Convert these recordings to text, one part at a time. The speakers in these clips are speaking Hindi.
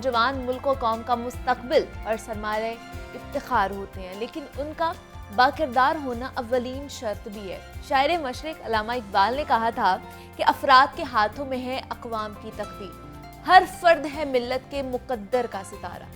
जवान मुल्क और कौम का मुस्तकबिल और सरमाए इफ्तिखार होते हैं, लेकिन उनका बाकिरदार होना अव्वलीन शर्त भी है। शायर मशरिक अल्लामा इकबाल ने कहा था कि अफराद के हाथों में है अक़वाम की तकदीर। हर फर्द है मिल्लत के मुकद्दर का सितारा,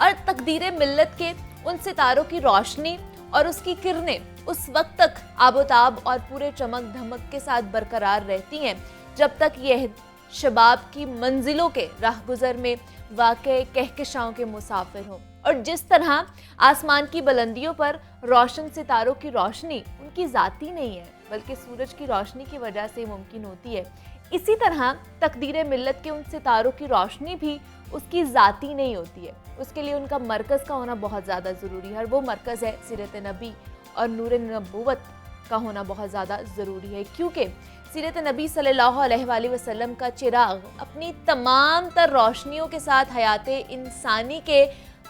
और तकदीर मिल्लत के उन सितारों की रोशनी और उसकी किरणें उस वक्त तक आबोताब और पूरे चमक धमक के साथ बरकरार रहती हैं जब तक यह शबाब की मंजिलों के राहगुजर में वाक़े कहकशाओं के मुसाफिर हों। और जिस तरह आसमान की बुलंदियों पर रोशन सितारों की रोशनी उनकी ज़ाती नहीं है बल्कि सूरज की रोशनी की वजह से मुमकिन होती है, इसी तरह तकदीर मिल्लत के उन सितारों की रोशनी भी उसकी ज़ाती नहीं होती है। उसके लिए उनका मरकज़ का होना बहुत ज़्यादा ज़रूरी है, और वो मरकज़ है सीरत नबी और नूर नबूवत का होना बहुत ज़्यादा ज़रूरी है, क्योंकि सीरत नबी सल्लल्लाहु अलैहि वसल्लम का चिराग अपनी तमाम तर रोशनियों के साथ हयात इंसानी के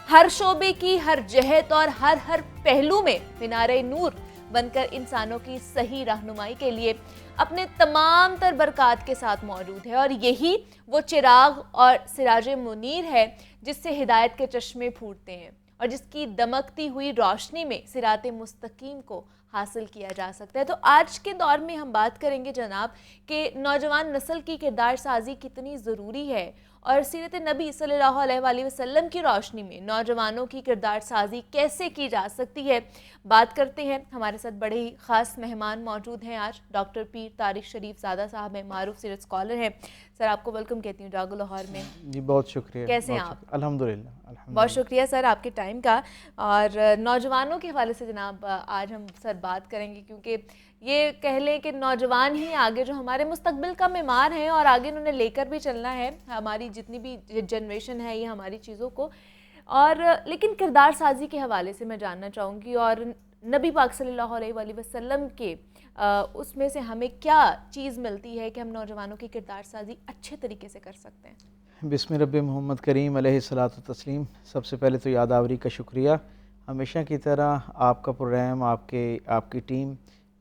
हर शोबे की हर जहत और हर पहलू में मीनारे नूर बनकर इंसानों की सही रहनुमाई के लिए अपने तमाम तर बरक़ात के साथ मौजूद है। और यही वो चिराग और सिराज मुनीर है जिससे हिदायत के चश्मे फूटते हैं और जिसकी दमकती हुई रोशनी में सिराते मुस्तकीम को हासिल किया जा सकता है। तो आज के दौर में हम बात करेंगे जनाब कि नौजवान नस्ल की किरदार साजी कितनी ज़रूरी है और सीरत नबी सल्लल्लाहु अलैहि वसल्लम की रोशनी में नौजवानों की किरदार साजी कैसे की जा सकती है। बात करते हैं, हमारे साथ बड़े ही ख़ास मेहमान मौजूद हैं आज। डॉक्टर पीर तारिक शरीफ ज़ादा साहब हैं, मारूफ सीरत स्कॉलर हैं। सर, आपको वेलकम कहती हूँ जागो लाहौर में। जी बहुत शुक्रिया। कैसे हैं आप? अल्हम्दुलिल्लाह। बहुत शुक्रिया सर आपके टाइम का। और नौजवानों के हवाले से जनाब आज हम सर बात करेंगे, क्योंकि ये कह लें कि नौजवान ही आगे जो हमारे मुस्तकबिल का मेमार हैं और आगे उन्होंने लेकर भी चलना है हमारी जितनी भी जनरेशन है ये हमारी चीज़ों को। और लेकिन किरदार साजी के हवाले से मैं जानना चाहूँगी, और नबी पाक सल्लल्लाहु अलैहि वसल्लम के उसमें से हमें क्या चीज़ मिलती है कि हम नौजवानों की किरदार साजी अच्छे तरीके से कर सकते हैं। बिस्मिल्लाह रब्बि मोहम्मद करीम अलैहिस्सलातु तस्लीम। सबसे पहले तो यादावरी का शुक्रिया। हमेशा की तरह आपका प्रोग्राम आपकी टीम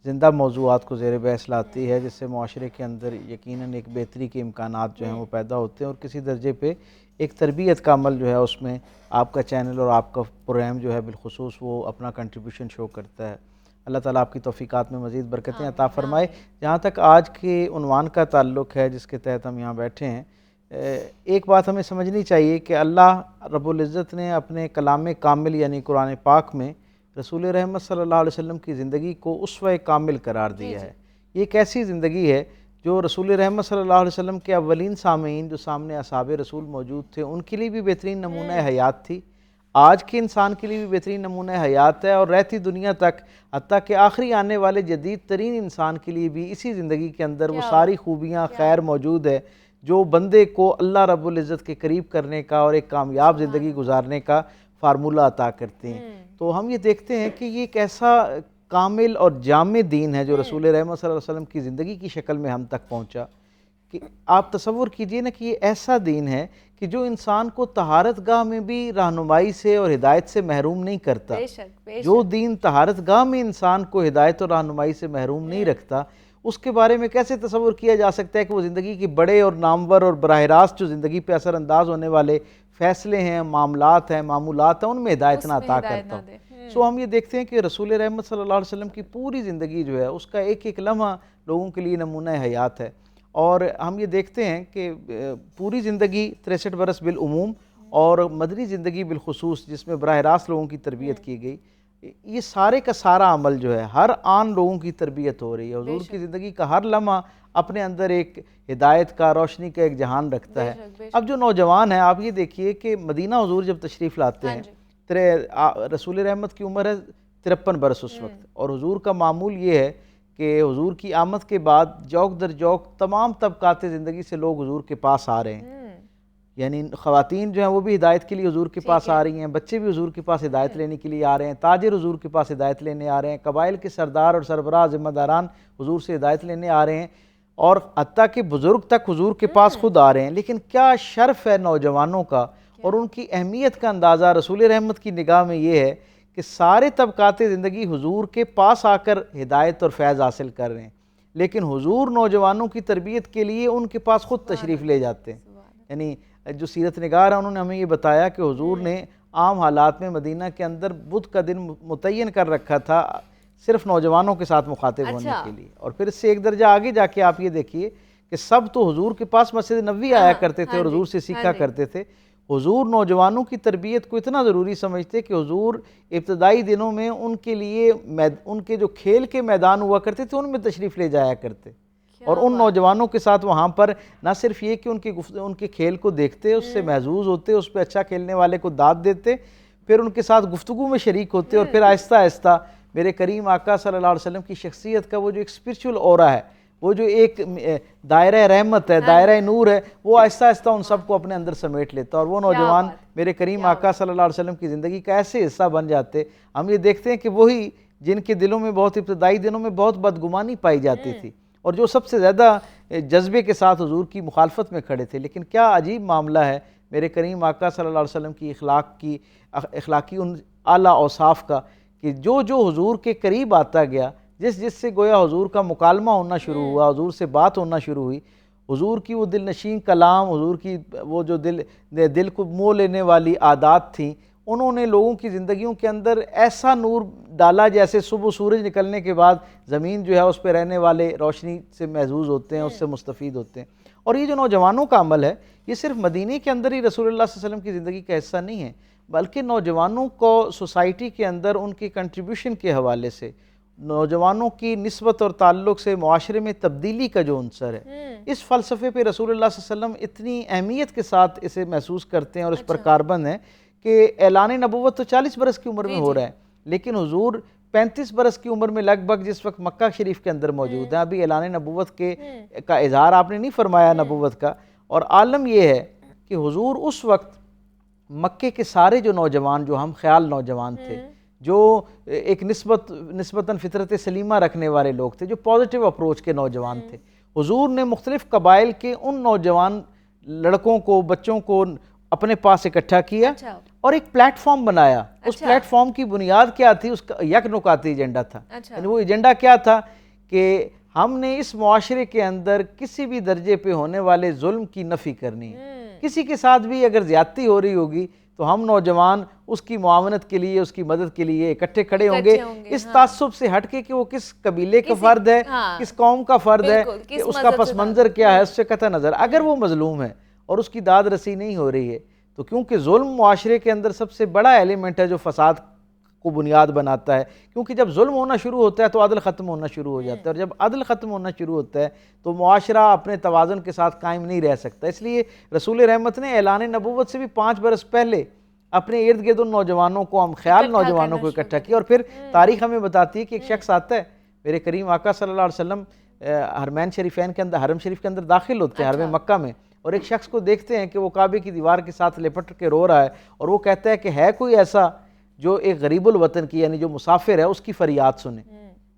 ज़िंदा मौज़ूआत को ज़ेर बहस लाती है, जिससे माशरे के अंदर यकीनन एक बेहतरी के इम्कानात जो हैं वो पैदा होते हैं और किसी दर्जे पे एक तरबियत का अमल जो है उसमें आपका चैनल और आपका प्रोग्राम जो है बिलखुसूस वो अपना कंट्रीब्यूशन शो करता है। अल्लाह ताला आपकी तौफ़ीक़ात में मज़ीद बरकतें अता फ़रमाए। जहाँ तक आज के उन्वान का ताल्लुक़ है जिसके तहत हम यहाँ बैठे हैं, एक बात हमें समझनी चाहिए कि अल्लाह रब्बुल इज़्ज़त ने अपने कलाम कामिल यानी कुरान पाक में रसूल रहमत सल्लल्लाहु अलैहि वसल्लम की ज़िंदगी को उसवा कामिल करार दिया है। ये एक ऐसी ज़िंदगी है जो रसूल रहमत सल्लल्लाहु अलैहि वसल्लम के अव्वलीन सामीन जो सामने असहाबे रसूल मौजूद थे उनके लिए भी बेहतरीन नमूना हयात थी, आज के इंसान के लिए भी बेहतरीन नमूना हयात है और रहती दुनिया तक, हत्ता कि आखिरी आने वाले जदीद तरीन इंसान के लिए भी इसी ज़िंदगी के अंदर वो सारी खूबियाँ खैर मौजूद है जो बंदे को अल्लाह रब्बुल इज़्ज़त के करीब करने का और एक कामयाब ज़िंदगी गुजारने का फार्मूला अता करते हैं। तो हम ये देखते हैं कि ये एक ऐसा कामिल और जामे दीन है जो रसूल रहमत सल्लल्लाहु अलैहि वसल्लम की ज़िंदगी की शक्ल में हम तक पहुँचा कि आप तसव्वुर कीजिए ना कि ये ऐसा दीन है कि जो इंसान को तहारत गाह में भी रहनुमाई से और हिदायत से महरूम नहीं करता। जो दीन तहारत गाह में इंसान को हिदायत और रहनुमाई से महरूम नहीं रखता, उसके बारे में कैसे तसव्वुर किया जा सकता है कि वो ज़िंदगी के बड़े और नामवर और बराह रास्त जो ज़िंदगी पे असरअंदाज होने वाले फ़ैसले हैं, मामलात हैं, मामूलात हैं, उनमें हिदायत ना अता करता हो। सो हम ये देखते हैं कि रसूल रहमत सल्लल्लाहु अलैहि वसल्लम की पूरी ज़िंदगी जो है उसका एक एक लम्हा लोगों के लिए नमूना हयात है। और हम ये देखते हैं कि पूरी ज़िंदगी 63 बरस बिलउमूम और मदनी ज़िंदगी बिलखुसूस जिसमें बराह रास्त लोगों की तरबियत की गई, ये सारे का सारा अमल जो है हर आन लोगों की तरबियत हो रही है। हुजूर की ज़िंदगी का हर लम्हा अपने अंदर एक हिदायत का, रोशनी का एक जहान रखता है। अब जो नौजवान है, आप ये देखिए कि मदीना हुजूर जब तशरीफ़ लाते हैं, रसूल रहमत की उम्र है 53 बरस उस वक्त, और हुजूर का मामूल ये है कि हुजूर की आमद के बाद जौक दर जौक तमाम तबकात ज़िंदगी से लोग हुजूर के पास आ रहे हैं। यानी ख़वातीन जो हैं वो भी हिदायत के लिए हुजूर के पास आ रही हैं, बच्चे भी हुजूर के पास हिदायत लेने के लिए आ रहे हैं, ताजिर हुजूर के पास हिदायत लेने आ रहे हैं, कबाइल के सरदार और सरबराह ज़िम्मेदारान हुजूर से हिदायत लेने आ रहे हैं, और हत्ता कि बुज़ुर्ग तक हुजूर के पास खुद आ रहे हैं। लेकिन क्या शर्फ़ है नौजवानों का और उनकी अहमियत का अंदाज़ा रसूल रहमत की निगाह में ये है कि सारे तबकात ज़िंदगी हुजूर के पास आकर हिदायत और फैज़ हासिल कर रहे हैं, लेकिन हुजूर नौजवानों की तरबियत के लिए उनके पास खुद तशरीफ़ ले जाते हैं। यानी जो सीरत निगार है उन्होंने हमें ये बताया कि हुजूर ने आम हालात में मदीना के अंदर बुध का दिन मुतय्यन कर रखा था सिर्फ नौजवानों के साथ मुखातिब होने के लिए। और फिर इससे एक दर्जा आगे जाके आप ये देखिए कि सब तो हुजूर के पास मस्जिद नबवी आया करते थे और हुजूर से सीखा करते थे। हुजूर नौजवानों की तरबियत को इतना ज़रूरी समझते कि हुजूर इब्तदाई दिनों में उनके लिए उनके जो खेल के मैदान हुआ करते थे उनमें तशरीफ़ ले जाया करते और उन नौजवानों के साथ वहाँ पर ना सिर्फ ये कि उनके खेल को देखते, उससे महजूज़ होते, उस पर अच्छा खेलने वाले को दाद देते, फिर उनके साथ गुफ्तगू में शरीक होते और फिर आहिस्ता आहिस्ता मेरे करीम आका सल्लल्लाहु अलैहि वसल्लम की शख्सियत का वो जो एक स्पिरिचुअल ऑरा है, वो जो एक दायरा रहमत है, दायरा नूर है, वो आहिस्ता आहिस्ता उन सबको अपने अंदर समेट लेता और वो नौजवान मेरे करीम आका सल्लल्लाहु अलैहि वसल्लम की ज़िंदगी का ऐसे हिस्सा बन जाते। हम ये देखते हैं कि वही जिनके दिलों में बहुत इब्तदाई दिनों में बहुत बदगुमानी पाई जाती थी और जो सबसे ज़्यादा जज्बे के साथ हुजूर की मुखालफत में खड़े थे। लेकिन क्या अजीब मामला है मेरे करीम आका सल्लल्लाहु अलैहि वसल्लम की अखलाकी उन आला औसाफ का कि जो जो हुजूर के करीब आता गया, जिससे गोया हुजूर का मुकालमा होना शुरू हुआ, हुजूर से बात होना शुरू हुई, हुजूर की वो दिल नशीन कलाम, हुजूर की वो जो दिल को मोह लेने वाली आदत थी, उन्होंने लोगों की ज़िंदगियों के अंदर ऐसा नूर डाला जैसे सुबह सूरज निकलने के बाद ज़मीन जो है उस पर रहने वाले रोशनी से महजूज़ होते हैं, उससे मुस्तफ़ीद होते हैं। और ये जो नौजवानों का अमल है ये सिर्फ मदीने के अंदर ही रसूलुल्लाह सल्लल्लाहु अलैहि वसल्लम की ज़िंदगी का हिस्सा नहीं है, बल्कि नौजवानों को सोसाइटी के अंदर उनकी कंट्रीब्यूशन के हवाले से, नौजवानों की निस्बत और ताल्लुक़ से मुआशरे में तब्दीली का जो अंसर है, इस फ़लसफ़े पे रसूलुल्लाह सल्लल्लाहु अलैहि वसल्लम इतनी अहमियत के साथ इसे महसूस करते हैं और इस पर कारबंद हैं कि ऐलान नबुव्वत तो 40 बरस की उम्र में हो रहा है, लेकिन हुजूर 35 बरस की उम्र में लगभग जिस वक्त मक्का शरीफ के अंदर मौजूद हैं, अभी ऐलान नबुव्वत का इजहार आपने नहीं फरमाया नबुव्वत का। और आलम यह है कि हुजूर उस वक्त मक्के के सारे जो नौजवान, जो हम ख्याल नौजवान थे, जो एक निस्बतन फितरत सलीमा रखने वाले लोग थे, जो पॉजिटिव अप्रोच के नौजवान थे, हुजूर ने मुख्तलिफ कबाइल के उन नौजवान लड़कों को, बच्चों को अपने पास इकट्ठा किया और एक प्लेटफॉर्म बनाया। उस प्लेटफॉर्म की बुनियाद क्या थी? उसका एक नुकाती एजेंडा था। वो एजेंडा क्या था कि हमने इस मुआशरे के अंदर किसी भी दर्जे पे होने वाले जुल्म की नफ़ी करनी है। किसी के साथ भी अगर ज्यादती हो रही होगी तो हम नौजवान उसकी मुआवनत के लिए, उसकी मदद के लिए इकट्ठे खड़े होंगे, इस तासुब से हटके कि वो किस कबीले का फ़र्द है, किस कौम का फ़र्द है, कि उसका पस मंज़र क्या है, उससे कतई नज़र अगर वो मजलूम है और उसकी दाद रसी नहीं हो रही है, तो क्योंकि जुल्म मुआशरे के अंदर सबसे बड़ा एलिमेंट है जो फसाद को बुनियाद बनाता है, क्योंकि जब जुल्म होना शुरू होता है तो अदल ख़त्म होना शुरू हो जाता है और जब अदल ख़त्म होना शुरू होता है तो मुआशरा अपने तवाज़ुन के साथ कायम नहीं रह सकता। इसलिए रसूल रहमत ने ऐलान नबुव्वत से भी 5 बरस पहले अपने इर्द गिर्द उन नौजवानों को, हम ख्याल नौजवानों को इकट्ठा किया। और फिर तारीख़ हमें बताती है कि एक शख्स आता है, मेरे करीम आका सल्लल्लाहु अलैहि वसल्लम हरमैन शरीफैन के अंदर, हरम शरीफ के अंदर दाखिल होते हैं, हरम मक्का में, और एक शख्स को देखते हैं कि वो काबे की दीवार के साथ लिपट के रो रहा है और वो कहता है कि है कोई ऐसा जो एक गरीबुल वतन की, यानी जो मुसाफिर है, उसकी फरियाद सुने।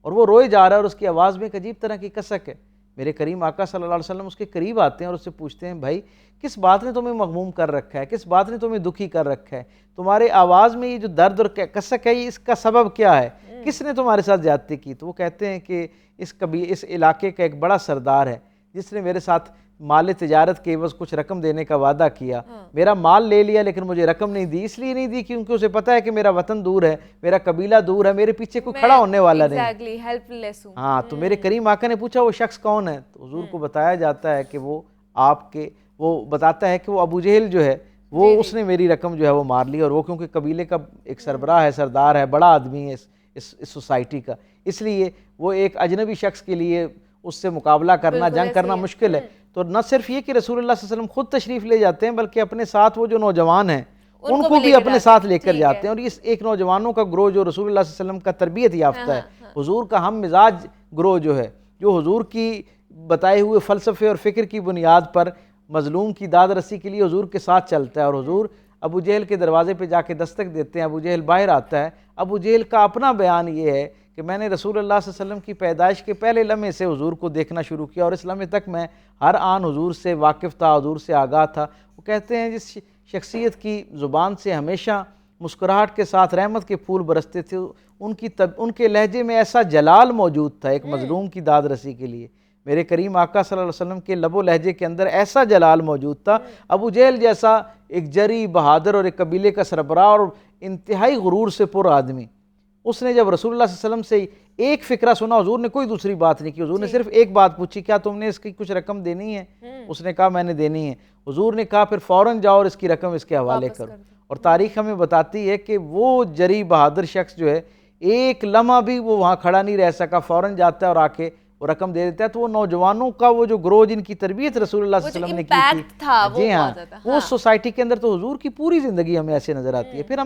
और वो रोए जा रहा है और उसकी आवाज़ में एक अजीब तरह की कसक है। मेरे करीम आका सल्लल्लाहु अलैहि वसल्लम उसके करीब आते हैं और उससे पूछते हैं, भाई किस बात ने तुम्हें मगमूम कर रखा है, किस बात ने तुम्हें दुखी कर रखा है, तुम्हारे आवाज़ में ये जो दर्द और कसक है, ये इसका सबब क्या है, किसने तुम्हारे साथ ज्यादती की? तो वो कहते हैं कि इस इलाके का एक बड़ा सरदार है जिसने मेरे साथ माल तिजारत के एवज़ कुछ रकम देने का वादा किया, मेरा माल ले लिया लेकिन मुझे रकम नहीं दी। इसलिए नहीं दी क्योंकि उसे पता है कि मेरा वतन दूर है, मेरा कबीला दूर है, मेरे पीछे कोई खड़ा होने वाला नहीं। हेल्पलेस हूं। हाँ, तो मेरे करीम आका ने पूछा वो शख्स कौन है? तो हुजूर को बताया जाता है कि वो बताता है कि वो अबू जहल जो है, वो उसने मेरी रकम जो है वो मार ली, और वो क्योंकि कबीले का एक सरबराह है, सरदार है, बड़ा आदमी है इस सोसाइटी का, इसलिए वो एक अजनबी शख्स के लिए उससे मुकाबला करना, जंग करना मुश्किल है। तो न सिर्फ ये कि रसूलुल्लाह सल्लल्लाहु अलैहि वसल्लम खुद तशरीफ़ ले जाते हैं, बल्कि अपने साथ वो जो नौजवान हैं उनको भी अपने साथ लेकर जाते हैं। और इस एक नौजवानों का ग्रोह जो रसूलुल्लाह सल्लल्लाहु अलैहि वसल्लम का तरबियत याफ्ता है, हुजूर का हम मिजाज ग्रोह जो है, जो हुजूर की बताए हुए फ़लसफ़े और फ़िक्र की बुनियाद पर मजलूम की दाद रसी के लिए हुजूर के साथ चलता है। और हुजूर अबू जहल के दरवाजे पे जाके दस्तक देते हैं, अबू जहल बाहर आता है। अबू जहल का अपना बयान ये है कि मैंने रसूलुल्लाह सल्लल्लाहु अलैहि वसल्लम की पैदाइश के पहले लम्हे से हुजूर को देखना शुरू किया और इस लम्हे तक मैं हर आन हुजूर से वाकिफ़ था, हुजूर से आगाह था। वो कहते हैं जिस शख्सियत की ज़ुबान से हमेशा मुस्कुराहट के साथ रहमत के फूल बरसते थे, उनके लहजे में ऐसा जलाल मौजूद था एक मजलूम की दाद रसी के लिए। मेरे करीम आका सल्लल्लाहु अलैहि वसल्लम के लबो लहजे के अंदर ऐसा जलाल मौजूद था। अबू जहल जैसा एक जरी बहादुर और एक कबीले का सरबराह और इंतहाई गुरूर से पुर आदमी, उसने जब रसूलुल्लाह सल्लल्लाहु अलैहि वसल्लम से एक फ़िक्रा सुना, हुजूर ने कोई दूसरी बात नहीं की, हुजूर ने सिर्फ एक बात पूछी, क्या तुमने इसकी कुछ रकम देनी है? उसने कहा मैंने देनी है। हुजूर ने कहा फिर फ़ौरन जाओ और इसकी रकम इसके हवाले करो। और तारीख़ हमें बताती है कि वो जरी बहादुर शख्स जो है एक लम्हा भी वो वहाँ खड़ा नहीं रह सका, फ़ौरन जाता है और आके वो रकम दे देता है। तो वो नौजवानों का वो जो ग्रोह जिनकी तरबियत रसूलुल्लाह सल्लल्लाहु अलैहि वसल्लम ने की थी, था जी वो हाँ, वो सोसाइटी के अंदर तो हुजूर की पूरी ज़िंदगी हमें ऐसे नज़र आती है। फिर हम